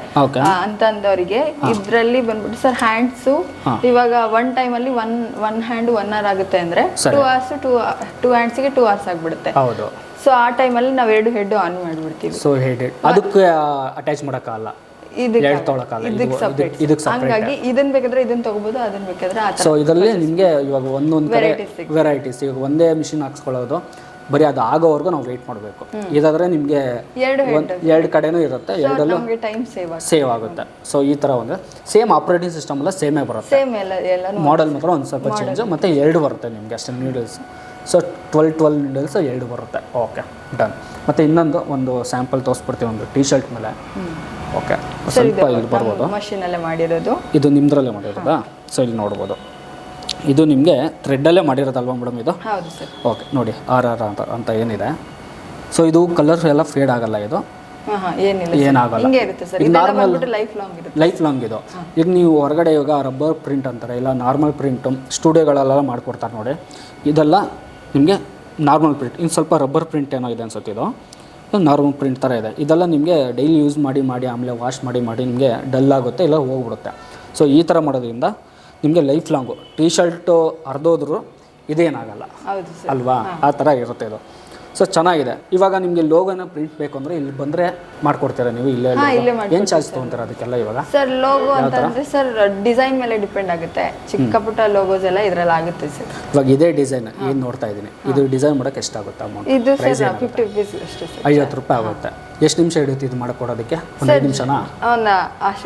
ಅಂತ ಅಂದವರಿಗೆ ಇದರಲ್ಲಿ ಬಂದ್ಬಿಟ್ಟು ಸರ್ ಹ್ಯಾಂಡ್ಸು ಇವಾಗ ಒನ್ ಟೈಮಲ್ಲಿ ಒನ್ ಹ್ಯಾಂಡ್ 1 hour ಆಗುತ್ತೆ ಅಂದ್ರೆ 2 hours 2 ಹ್ಯಾಂಡ್ಸ್ಗೆ 2 hours ಆಗ್ಬಿಡುತ್ತೆ. ಹೌದು. ಸೊ ಆ ಟೈಮಲ್ಲಿ ನಾವು 2 ಹೆಡ್ ಆನ್ ಮಾಡಿಬಿಡ್ತೀವಿ. ಸೊ ಹೆಡ್ ಅದಕ್ಕೆ ಅಟ್ಯಾಚ್ ಮಾಡೋಕ್ಕಾಗಲ್ಲ, ಹಂಗಾಗಿ ಇದನ್ನ ಬೇಕಾದ್ರೆ ಇದನ್ನ ತಗೋಬಹುದು, ಅದನ್ನ ಬೇಕಾದ್ರೆ. ಸೊ ಇದರಲ್ಲಿ ನಿಮಗೆ ಇವಾಗ ಒಂದೊಂದು ಕಡೆ ವೆರೈಟೀಸ್. ಇವಾಗ ಒಂದೇ ಮಿಷಿನ್ ಹಾಕ್ಸ್ಕೊಳ್ಳೋದು ಬರೀ ಅದು ಆಗೋವರೆಗೂ ನಾವು ವೆಯ್ಟ್ ಮಾಡಬೇಕು. ಇದಾದ್ರೆ ನಿಮಗೆ ಎರಡು ಕಡೆನೂ ಇರುತ್ತೆ, ಎರಡಲ್ಲೂ ಸೇವ್ ಆಗುತ್ತೆ. ಸೊ ಈ ಥರ ಒಂದು ಸೇಮ್ ಆಪರೇಟಿಂಗ್ ಸಿಸ್ಟಮ್ ಎಲ್ಲ ಸೇಮೇ ಬರುತ್ತೆ. ಮಾಡೆಲ್ ಮಾತ್ರ ಒಂದು ಸ್ವಲ್ಪ ಚೇಂಜ್, ಮತ್ತು 2 ಬರುತ್ತೆ ನಿಮಗೆ ಅಷ್ಟೇ ನೀಡಲ್ಸ್. ಸೊ 12 ನೀಡಲ್ಸ್ 2 ಬರುತ್ತೆ. Okay, done. ಮತ್ತು ಇನ್ನೊಂದು ಒಂದು ಸ್ಯಾಂಪಲ್ ತೋರಿಸ್ಬಿಡ್ತೀವಿ ಒಂದು ಟೀ ಶರ್ಟ್ ಮೇಲೆ. ಓಕೆ, ಸ್ವಲ್ಪ ಇಲ್ಲಿ ಬರ್ಬೋದು. ಮಷೀನಲ್ಲೇ ಮಾಡಿರೋದು ಇದು ನಿಮ್ಮದ್ರಲ್ಲೇ ಮಾಡಿರೋದಾ? ಸೊ ಇಲ್ಲಿ ನೋಡ್ಬೋದು, ಇದು ನಿಮಗೆ ಥ್ರೆಡ್ಡಲ್ಲೇ ಮಾಡಿರೋದಲ್ವಾ ಮೇಡಮ್ ಇದು? ಹೌದು ಸರ್. ಓಕೆ, ನೋಡಿ ಆರ್ ಅಂತ ಏನಿದೆ. ಸೊ ಇದು ಕಲರ್ ಎಲ್ಲ ಫೇಡ್ ಆಗಲ್ಲ, ಇದು ಏನಾಗಲ್ಲ, ನಾರ್ಮಲ್ ಲೈಫ್ ಲಾಂಗ್ ಇದು. ಈಗ ನೀವು ಹೊರಗಡೆ ಇವಾಗ ರಬ್ಬರ್ ಪ್ರಿಂಟ್ ಅಂತಾರೆ, ಇಲ್ಲ ನಾರ್ಮಲ್ ಪ್ರಿಂಟು ಸ್ಟುಡಿಯೋಗಳೆಲ್ಲ ಮಾಡ್ಕೊಡ್ತಾರೆ ನೋಡಿ, ಇದೆಲ್ಲ ನಿಮಗೆ ನಾರ್ಮಲ್ ಪ್ರಿಂಟ್. ಇನ್ನು ಸ್ವಲ್ಪ ರಬ್ಬರ್ ಪ್ರಿಂಟ್ ಏನೋ ಇದೆ ಅನ್ಸುತ್ತೆ, ಇದು ನಾರ್ಮಲ್ ಪ್ರಿಂಟ್ ಥರ ಇದೆ. ಇದೆಲ್ಲ ನಿಮಗೆ ಡೈಲಿ ಯೂಸ್ ಮಾಡಿ ಆಮೇಲೆ ವಾಶ್ ಮಾಡಿ ನಿಮಗೆ ಡಲ್ ಆಗುತ್ತೆ, ಇಲ್ಲ ಹೋಗ್ಬಿಡುತ್ತೆ. ಸೊ ಈ ಥರ ಮಾಡೋದ್ರಿಂದ ನಿಮಗೆ ಲೈಫ್ ಲಾಂಗು ಟೀ ಶರ್ಟು ಹರಿದೋದ್ರೂ ಇದೇನಾಗಲ್ಲ ಅಲ್ವಾ? ಆ ಥರ ಇರುತ್ತೆ ಇದು. ಸೊ ಚೆನ್ನಾಗಿದೆ. ಇವಾಗ ನಿಮಗೆ ಲೋಗೋನ ಪ್ರಿಂಟ್ ಬೇಕು ಅಂದರೆ ಇಲ್ಲಿ ಬಂದರೆ ಮಾಡ್ಕೊಡ್ತೀರಾ ನೀವು? ಇಲ್ಲೇ ಏನು ಚಾರ್ಜ್ ತೊಗೊತೀರಾ ಅದಕ್ಕೆಲ್ಲ? ಇವಾಗ ಸರ್ ಲೋಗೋ ಅಂತಂದರೆ ಸರ್ ಡಿಸೈನ್ ಮೇಲೆ ಡಿಪೆಂಡ್ ಆಗುತ್ತೆ. ಚಿಕ್ಕ ಪುಟ್ಟ ಲೋಗೋಸ್ ಎಲ್ಲ ಇದರಲ್ಲಿ ಆಗುತ್ತೆ ಸರ್. ಇವಾಗ ಇದೇ ಡಿಸೈನ್ ಏನು ನೋಡ್ತಾ ಇದ್ದೀನಿ, ಇದು ಡಿಸೈನ್ ಮಾಡೋಕ್ಕೆ ಎಷ್ಟಾಗುತ್ತೆ ಅಮೌಂಟ್? ಇದು ಸರ್ 50 rupees ಅಷ್ಟೇ ಸರ್. 50 ರೂಪಾಯಿ ಆಗುತ್ತೆ. ಎಷ್ಟು ನಿಮಿಷ ಹಿಡಿಯುತ್ತೆ ಇದು ಮಾಡಿಕೊಡೋದಕ್ಕೆ? ಒಂದು 5 ನಿಮಿಷನಾ?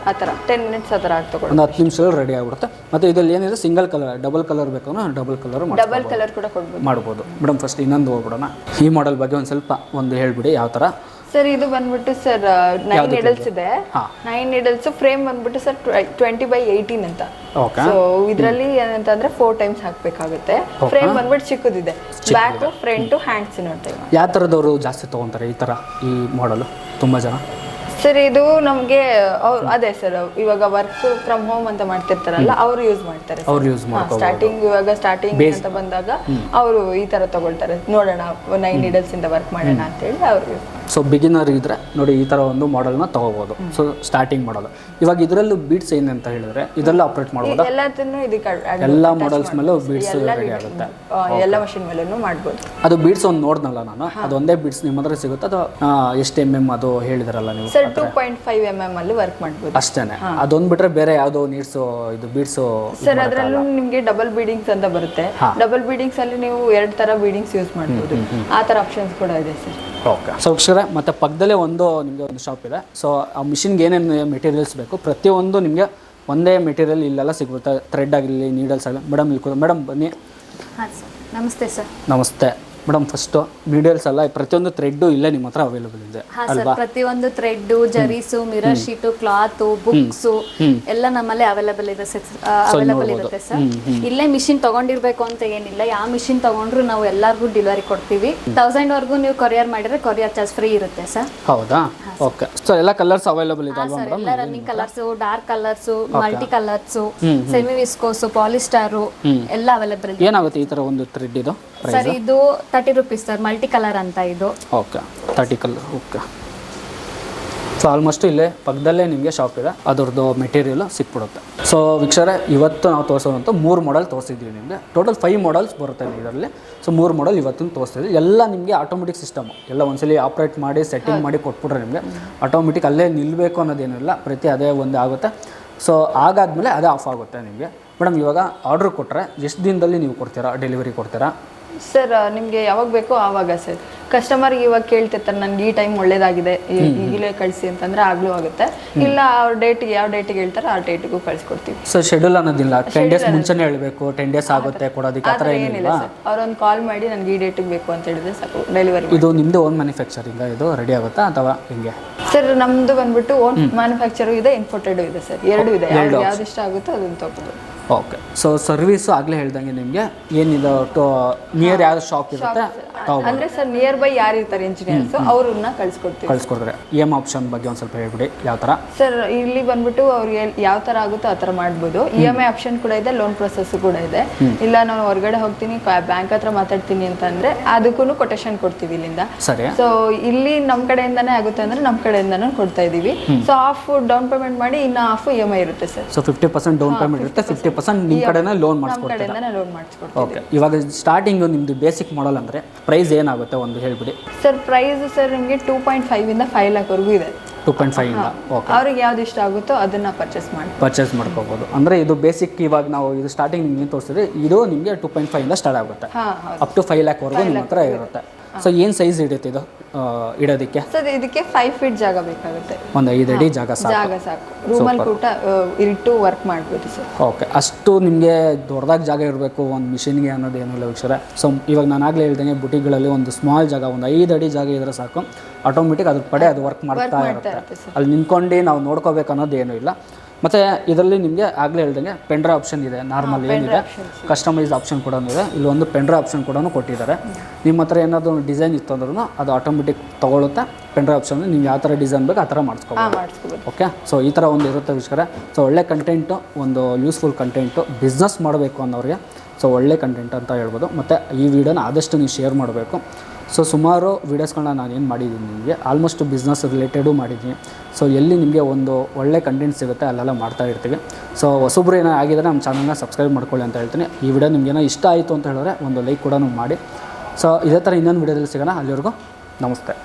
ಆ ಥರ 10 minutes ಆ ಥರ ಆಗ್ತದೆ. ಒಂದು 10 ನಿಮಿಷದಲ್ಲಿ ರೆಡಿ ಆಗಿಬಿಡುತ್ತೆ. ಮತ್ತು ಇದರಲ್ಲಿ ಏನಿದೆ, ಸಿಂಗಲ್ ಕಲರ್, ಡಬಲ್ ಕಲರ್ ಬೇಕು ಅಂದರೆ ಡಬಲ್ ಕಲರ್ ಕೂಡ ಮಾಡ್ಬೋದು. ಮೇಡಮ್ ಫಸ್ಟ್ ಇನ್ನೊಂದು ಹೋಗ್ಬಿಡೋಣ. ಈ ಮಾಡೆಲ್ ಬಗ್ಗೆ ಒಂದು ಸ್ವಲ್ಪ ಹೇಳ್ಬಿಡಿ ಯಾವ ಥರ ಸರ್. ಇದು ಬಂದ್ಬಿಟ್ಟು ಸರ್ 9 ನೀಡಲ್ಸ್ ಇದೆ. 9 ನೀಡಲ್ಸ್ ಫ್ರೇಮ್ ಬಂದ್ಬಿಟ್ಟು ಸರ್ 20/18 ಅಂತ. ಸೊ ಇದರಲ್ಲಿ ಏನಂತಂದ್ರೆ 4 times ಹಾಕ್ಬೇಕಾಗುತ್ತೆ. ಫ್ರೇಮ್ ಬಂದ್ಬಿಟ್ಟು ಚಿಕ್ಕದಿದೆ, ಬ್ಯಾಕ್ ಫ್ರಂಟ್ ಹ್ಯಾಂಡ್ಸ್ ನೋಡ್ತೇವೆ. ಯಾವ ಥರದವರು ಜಾಸ್ತಿ ತೊಗೊತಾರೆ ಈ ಥರ ಈ ಮಾಡೆಲ್? ತುಂಬ ಜನ ಸರ್ ಇದು ನಮಗೆ ಅದೇ ಸರ್ ಇವಾಗ ವರ್ಕ್ ಫ್ರಮ್ ಹೋಮ್ ಅಂತ ಮಾಡ್ತಿರ್ತಾರಲ್ಲ, ಅವರು ಯೂಸ್ ಮಾಡ್ತಾರೆ. ಸ್ಟಾರ್ಟಿಂಗ್ ಅಂತ ಬಂದಾಗ ಅವರು ಈ ತರ ತಗೊಳ್ತಾರೆ. ನೋಡೋಣ 9 ನೀಡಲ್ಸ್ ಇಂದ ವರ್ಕ್ ಮಾಡೋಣ ಅಂತ ಹೇಳಿ ಅವರು ಯೂಸ್. ಸೊ ಬಿಗಿನರ್ ಇದ್ರೆ ನೋಡಿ ಈ ಥರ ಒಂದು ಮಾಡೆಲ್ನ ತೊಗೋಬೋದು. ಸೊ ಸ್ಟಾರ್ಟಿಂಗ್ ಮಾಡಲ್. ಇವಾಗ ಇದರಲ್ಲೂ ಬೀಡ್ಸ್ ಏನಂತ ಹೇಳಿದ್ರೆ ಇದೆಲ್ಲ ಆಪ್ರೇಟ್ ಮಾಡ್ಬೋದು. ಎಲ್ಲದನ್ನು ಇದಕ್ಕೆ ಎಲ್ಲ ಮಾಡೆಲ್ಸ್ ಮೇಲೂ ಬೀಡ್ಸ್ ರೆಡಿ ಆಗುತ್ತೆ. ಎಲ್ಲ ಮಷಿನ್ ಮೇಲೂ ಮಾಡ್ಬೋದು. ಅದು ಬೀಡ್ಸ್ ಒಂದು ನೋಡ್ನಲ್ಲ ನಾನು, ಅದೊಂದೇ ಬೀಡ್ಸ್ ನಿಮ್ಮ ಹತ್ರ ಸಿಗುತ್ತೆ? ಅದು ಎಷ್ಟು mm ಅದು ಹೇಳಿದ್ರಲ್ಲ ನೀವು? 2.5 mm ಅಲ್ಲಿ ವರ್ಕ್ ಮಾಡ್ಬೋದು ಅಷ್ಟೇನೆ. ಅದೊಂದು ಬಿಟ್ರೆ ಬೇರೆ ಯಾವುದೋ ನೀಡ್ಸ್ ಇದು ಬೀಡ್ಸ್ ಸರ್? ಅದರಲ್ಲೂ ನಿಮಗೆ ಡಬಲ್ ಬೀಡಿಂಗ್ಸ್ ಅಂತ ಬರುತ್ತೆ. ಡಬಲ್ ಬೀಡಿಂಗ್ಸ್ ಅಲ್ಲಿ ನೀವು 2 ತರ ಬೀಡಿಂಗ್ಸ್ ಯೂಸ್ ಮಾಡ್ಬೋದು. ಆ ತರ ಆಪ್ಷನ್ಸ್ ಕೂಡ ಇದೆ ಸರ್. ಓಕೆ. ಸೊ ವೀಕ್ಷಕರೇ, ಮತ್ತೆ ಪಕ್ಕದಲ್ಲೇ ನಿಮಗೆ ಒಂದು ಶಾಪ್ ಇದೆ. ಸೊ ಆ ಮಿಷಿನ್ಗೆ ಏನೇನು ಮೆಟೀರಿಯಲ್ಸ್ ಬೇಕು ಪ್ರತಿಯೊಂದು ನಿಮಗೆ ಒಂದೇ ಮೆಟೀರಿಯಲ್ ಇಲ್ಲೆಲ್ಲ ಸಿಗುತ್ತೆ. ಥ್ರೆಡ್ ಆಗಿರಲಿ, ನೀಡಲ್ಸ್ ಆಗಲಿ. ಮೇಡಮ್ ಇಲ್ಲಿ ಮೇಡಮ್ ಬನ್ನಿ. ಹಾಂ ಸರ್, ನಮಸ್ತೆ ಸರ್. ನಮಸ್ತೆ ಮೇಡಮ್. ಫಸ್ಟು ನೀಡಲ್ಸ್ ಎಲ್ಲ ಪ್ರತಿಯೊಂದು ಥ್ರೆಡ್ಡು ಇಲ್ಲೇ ನಿಮ್ಮ ಹತ್ರ ಅವೈಲೇಬಲ್ ಇದೆ ಅಲ್ವಾ? ಪ್ರತಿಯೊಂದು ಥ್ರೆಡ್ಡು, ಜರೀಸು, ಮಿರರ್ ಶೀಟು, ಕ್ಲಾತು, ಬುಕ್ಸು ಎಲ್ಲ ನಮ್ಮಲ್ಲಿ ಅವೈಲೇಬಲ್ ಇದೆ ಸರ್. ಅವೈಲೇಬಲ್ ಇರುತ್ತೆ ಸರ್. ಇಲ್ಲೇ ಮಿಷಿನ್ ತಗೊಂಡಿರ್ಬೇಕು ಅಂತ ಏನಿಲ್ಲ, ಯಾವ ಮಿಷಿನ್ ತಗೊಂಡ್ರು ನಾವು ಎಲ್ಲರಿಗೂ ಡೆಲಿವರಿ ಕೊಡ್ತೀವಿ. 1000 ವರೆಗೂ ನೀವು ಕೊರಿಯರ್ ಮಾಡಿದ್ರೆ ಕೊರಿಯರ್ ಚಾರ್ಜ್ ಫ್ರೀ ಇರುತ್ತೆ ಸರ್. ಹೌದಾ? ಓಕೆ. ಸೊ ಎಲ್ಲ ಕಲರ್ಸ್ ಅವೈಲೇಬಲ್ ಇದೆ ಅಲ್ವಾ ಮೇಡಮ್? ಎಲ್ಲ running colours, dark colours, multi colours, semi viscose, polyester ಎಲ್ಲ ಅವೈಲೇಬಲ್ ಇದೆ. ಏನಾಗುತ್ತೆ ಈ ತರ ಒಂದು ಥ್ರೆಡ್ ಇದು ಸರ್? ಇದು 30 rupees ಸರ್. ಮಲ್ಟಿ ಕಲರ್ ಅಂತ ಇದು. Okay, 30 colour. Okay. So almost ಇಲ್ಲೇ ಪಕ್ಕದಲ್ಲೇ ನಿಮಗೆ ಶಾಪ್ ಇದೆ, ಅದರದ್ದು ಮೆಟೀರಿಯಲ್ ಸಿಕ್ಬಿಡುತ್ತೆ. ಸೊ ವೀಕ್ಷಕರೇ, ಇವತ್ತು ನಾವು ತೋರಿಸೋದಂತ 3 ಮಾಡೆಲ್ ತೋರಿಸಿದ್ದೀವಿ ನಿಮಗೆ. ಟೋಟಲ್ 5 ಮಾಡೆಲ್ಸ್ ಬರುತ್ತೆ ಇದರಲ್ಲಿ. ಸೊ 3 ಮಾಡೆಲ್ ಇವತ್ತು ತೋರಿಸ್ತಿದ್ವಿ. ಎಲ್ಲ ನಿಮಗೆ ಆಟೋಮೆಟಿಕ್ ಸಿಸ್ಟಮ್. ಎಲ್ಲ ಒಂದ್ಸಲಿ ಆಪ್ರೇಟ್ ಮಾಡಿ ಸೆಟ್ಟಿಂಗ್ ಮಾಡಿ ಕೊಟ್ಬಿಟ್ರೆ ನಿಮಗೆ ಆಟೋಮೆಟಿಕ್ ಅಲ್ಲೇ ನಿಲ್ಲಬೇಕು ಅನ್ನೋದೇನಿಲ್ಲ, ಪ್ರತಿ ಅದೇ ಒಂದು ಆಗುತ್ತೆ. ಸೊ ಆಗಾದ್ಮೇಲೆ ಅದೇ ಆಫ್ ಆಗುತ್ತೆ ನಿಮಗೆ. ಮೇಡಮ್ ಇವಾಗ ಆರ್ಡ್ರ್ ಕೊಟ್ಟರೆ ಎಷ್ಟು ದಿನದಲ್ಲಿ ನೀವು ಕೊಡ್ತೀರಾ, ಡೆಲಿವರಿ ಕೊಡ್ತೀರಾ? ಸರ್ ನಿಮಗೆ ಯಾವಾಗ ಬೇಕೋ ಆವಾಗ ಸರ್. ಕಸ್ಟಮರ್ಗೆ ಇವಾಗ ಕೇಳ್ತಿರ್ತಾರೆ ನನಗೆ ಈ ಟೈಮ್ ಒಳ್ಳೇದಾಗಿದೆ ಈಗಲೇ ಕಳಿಸಿ ಅಂತಂದ್ರೆ ಆಗ್ಲೂ ಆಗುತ್ತೆ. ಇಲ್ಲ ಅವ್ರ ಡೇಟಿಗೆ ಯಾವ ಡೇಟಿಗೆ ಹೇಳ್ತಾರೆ ಆ ಡೇಟಿಗೂ ಕಳಿಸ್ಕೊಡ್ತೀವಿ. ಸೊ ಶೆಡ್ಯೂಲ್ ಅನ್ನೋದಿಲ್ಲ 10 ಡೇಸ್ ಮುಂಚೆನೇ ಹೇಳಬೇಕು, 10 ಡೇಸ್ ಆಗುತ್ತೆ ಕೊಡೋದಕ್ಕೆ ಆ ಥರ ಏನಿಲ್ಲ ಸರ್. ಅವ್ರೊಂದು ಕಾಲ್ ಮಾಡಿ ನನಗೆ ಈ ಡೇಟಿಗೆ ಬೇಕು ಅಂತ ಹೇಳಿದ್ರೆ ಸಾಕು, ಡೆಲಿವರಿ. ಇದು ನಿಮ್ಮದು ಓನ್ ಮ್ಯಾನುಫ್ಯಾಕ್ಚರಿಂಗ್ ಇದು ರೆಡಿ ಆಗುತ್ತಾ ಅಥವಾ ಹಿಂಗೆ? ಸರ್ ನಮ್ದು ಬಂದ್ಬಿಟ್ಟು ಓನ್ ಮ್ಯಾನುಫ್ಯಾಕ್ಚರು ಇದೆ, ಇಂಪೋರ್ಟೆಡ್ ಇದೆ ಸರ್, ಎರಡೂ ಇದೆ. ಯಾವ್ದು ಇಷ್ಟ ಆಗುತ್ತೋ ಅದನ್ನು ತಗೋಬೋದು. ಓಕೆ. ಸೊ ಸರ್ವಿಸು ಆಗಲೇ ಹೇಳ್ದಂಗೆ ನಿಮಗೆ ಏನಿದೆ ನಿಯರ್ ಯಾವ ಶಾಪ್ ಇರುತ್ತೆ ಅಂದ್ರೆ ಸರ್ ನಿಯರ್ ಬೈ ಯಾರು ಇರ್ತಾರೆ ಇಂಜಿನಿಯರ್ಸ್ ಅವ್ರನ್ನ ಕಳಿಸ್ಕೊಡ್ತಾರೆ. EM ಆಪ್ಷನ್ ಬಗ್ಗೆ ಒಂದು ಸ್ವಲ್ಪ ಹೇಳ್ಬಿಡಿ, ಯಾವ ಥರ? ಸರ್ ಇಲ್ಲಿ ಬಂದ್ಬಿಟ್ಟು ಅವ್ರಿಗೆ ಯಾವ ಥರ ಆಗುತ್ತೋ ಆ ಥರ ಮಾಡ್ಬೋದು. EMI ಆಪ್ಷನ್ ಕೂಡ ಇದೆ, ಲೋನ್ ಪ್ರೊಸೆಸ್ ಕೂಡ ಇದೆ. ಇಲ್ಲ ನಾನು ಹೊರಗಡೆ ಹೋಗ್ತೀನಿ ಬ್ಯಾಂಕ್ ಹತ್ರ ಮಾತಾಡ್ತೀನಿ ಅಂತಂದ್ರೆ ಅದಕ್ಕೂ ಕೊಟೇಶನ್ ಕೊಡ್ತೀವಿ ಇಲ್ಲಿಂದ. ಸರಿ. ಸೊ ಇಲ್ಲಿ ನಮ್ಮ ಕಡೆಯಿಂದಾನೇ ಆಗುತ್ತೆ ಅಂದ್ರೆ ನಮ್ಮ ಕಡೆಯಿಂದಾನು ಕೊಡ್ತಾ ಇದೀವಿ. ಸೊ ಹಾಫ್ ಡೌನ್ ಪೇಮೆಂಟ್ ಮಾಡಿ ಇನ್ನು ಹಾಫ್ EMI ಇರುತ್ತೆ ಸರ್. ಸೊ 50% ಡೌನ್ ಪೇಮೆಂಟ್ ಇರುತ್ತೆ, 50% ನಿಮ್ಮ ಕಡೆನೇ ಲೋನ್ ಮಾಡಿಸ್ಕೊಡ್ತೀವಿ. ಓಕೆ. ಇವಾಗ ಸ್ಟಾರ್ಟಿಂಗ್ ನಿಮ್ಮದು ಬೇಸಿಕ್ ಮಾಡಲ್ ಅಂದರೆ ಪ್ರೈಸ್ ಏನಾಗುತ್ತೆ ಒಂದು ಹೇಳ್ಬಿಡಿ ಸರ್. ಪ್ರೈಸ್ ಸರ್ ನಿಮಗೆ 2.5 ಇಂದ 5 lakh್ ವರೆಗೂ ಇದೆ. 2.5 ಇಂದ. ಓಕೆ. ಅವ್ರಿಗೆ ಯಾವ್ದು ಇಷ್ಟ ಆಗುತ್ತೋ ಅದನ್ನ ಪರ್ಚೇಸ್ ಮಾಡ್ಕೋಬೋದು. ಅಂದರೆ ಇದು ಬೇಸಿಕ್ ಇವಾಗ ನಾವು ಇದು ಸ್ಟಾರ್ಟಿಂಗ್ ನಿಮಗೆ ತೋರಿಸಿದ್ರೆ ಇದು ನಿಮಗೆ 2.5 ಇಂದ ಸ್ಟಾರ್ಟ್ ಆಗುತ್ತೆ, ಅಪ್ ಟು 5 lakh ವರೆಗೂ ನಿಮ್ಮ ಹತ್ರ ಇರುತ್ತೆ. ಸೊ ಏನು ಸೈಜ್ ಹಿಡಿಯುತ್ತೆ ಇದು ಇಡೋದಕ್ಕೆ? ಸರ್ ಇದಕ್ಕೆ 5 feet ಜಾಗ ಬೇಕಾಗುತ್ತೆ. ಒಂದು 5 ಅಡಿ ಜಾಗ ಸಾಕು. ರೂಮಲ್ಲಿ ಕೂಡ ಇಟ್ಟು ವರ್ಕ್ ಮಾಡ್ಬೋದು ಸರ್. ಓಕೆ. ಅಷ್ಟು ನಿಮಗೆ ದೊಡ್ಡದಾಗಿ ಜಾಗ ಇರಬೇಕು ಒಂದು ಮಿಷಿನ್ಗೆ ಅನ್ನೋದು ಏನಿಲ್ಲ ವೀಕ್ಷಕರೇ. ಸೊ ಇವಾಗ ನಾನು ಆಗಲೇ ಹೇಳ್ದಂಗೆ ಬುಟಿಕ್ಗಳಲ್ಲಿ ಒಂದು ಸ್ಮಾಲ್ ಜಾಗ, ಒಂದು 5 ಅಡಿ ಜಾಗ ಇದ್ರೆ ಸಾಕು, ಆಟೋಮೆಟಿಕ್ ಅದ್ರ ಪಡೆ ಅದು ವರ್ಕ್ ಮಾಡ್ತಾ ಇರುತ್ತೆ. ಅಲ್ಲಿ ನಿಂತ್ಕೊಂಡು ನಾವು ನೋಡ್ಕೋಬೇಕು ಅನ್ನೋದು ಏನೂ ಇಲ್ಲ. ಮತ್ತು ಇದರಲ್ಲಿ ನಿಮಗೆ ಆಗಲೇ ಹೇಳ್ದಂಗೆ ಪೆಂಡ್ರೈವ್ ಆಪ್ಷನ್ ಇದೆ, ನಾರ್ಮಲ್ ಏನಿದೆ, ಕಸ್ಟಮೈಸ್ ಆಪ್ಷನ್ ಕೂಡ ಇದೆ. ಇಲ್ಲಿ ಒಂದು ಪೆಂಡ್ರೈವ್ ಆಪ್ಷನ್ ಕೂಡ ಕೊಟ್ಟಿದ್ದಾರೆ. ನಿಮ್ಮ ಹತ್ರ ಏನಾದರೂ ಡಿಸೈನ್ ಇತ್ತು ಅಂದ್ರೂ ಅದು ಆಟೋಮೆಟಿಕ್ ತೊಗೊಳುತ್ತೆ. ಪೆಂಡ್ರೈವ್ ಆಪ್ಷನ್ ನೀವು ಯಾವ ಥರ ಡಿಸೈನ್ ಬೇಕು ಆ ಥರ ಮಾಡಿಸ್ಕೋಬೋದು. ಓಕೆ. ಸೊ ಈ ಥರ ಒಂದು ಇರುತ್ತೆ ವೀಕ್ಷಕರೇ. ಸೊ ಒಳ್ಳೆ ಕಂಟೆಂಟು, ಒಂದು ಯೂಸ್ಫುಲ್ ಕಂಟೆಂಟು, ಬಿಸ್ನೆಸ್ ಮಾಡಬೇಕು ಅನ್ನೋರಿಗೆ ಸೊ ಒಳ್ಳೆ ಕಂಟೆಂಟ್ ಅಂತ ಹೇಳ್ಬೋದು. ಮತ್ತು ಈ ವಿಡಿಯೋನ ಆದಷ್ಟು ನೀವು ಶೇರ್ ಮಾಡಬೇಕು. ಸೊ ಸುಮಾರು ವೀಡಿಯೋಸ್ಗಳನ್ನ ನಾನು ಏನು ಮಾಡಿದ್ದೀನಿ ನಿಮಗೆ ಆಲ್ಮೋಸ್ಟ್ ಬಿಸ್ನೆಸ್ ರಿಲೇಟೆಡು ಮಾಡಿದ್ದೀನಿ. ಸೊ ಎಲ್ಲಿ ನಿಮಗೆ ಒಂದು ಒಳ್ಳೆ ಕಂಟೆಂಟ್ ಸಿಗುತ್ತೆ ಅಲ್ಲೆಲ್ಲ ಮಾಡ್ತಾ ಇರ್ತೀವಿ. ಸೊ ಹೊಸಬ್ರು ಏನೋ ಆಗಿದ್ರೆ ನಮ್ಮ ಚಾನಲ್ನ ಸಬ್ಸ್ಕ್ರೈಬ್ ಮಾಡ್ಕೊಳ್ಳಿ ಅಂತ ಹೇಳ್ತೀನಿ. ಈ ವಿಡಿಯೋ ನಿಮಗೇನೋ ಇಷ್ಟ ಆಯಿತು ಅಂತ ಹೇಳಿದ್ರೆ ಒಂದು ಲೈಕ್ ಕೂಡ ಮಾಡಿ. ಸೊ ಇದೇ ಥರ ಇನ್ನೊಂದು ವಿಡಿಯೋದಲ್ಲಿ ಸಿಗೋಣ. ಅಲ್ಲಿವರೆಗೂ ನಮಸ್ತೆ.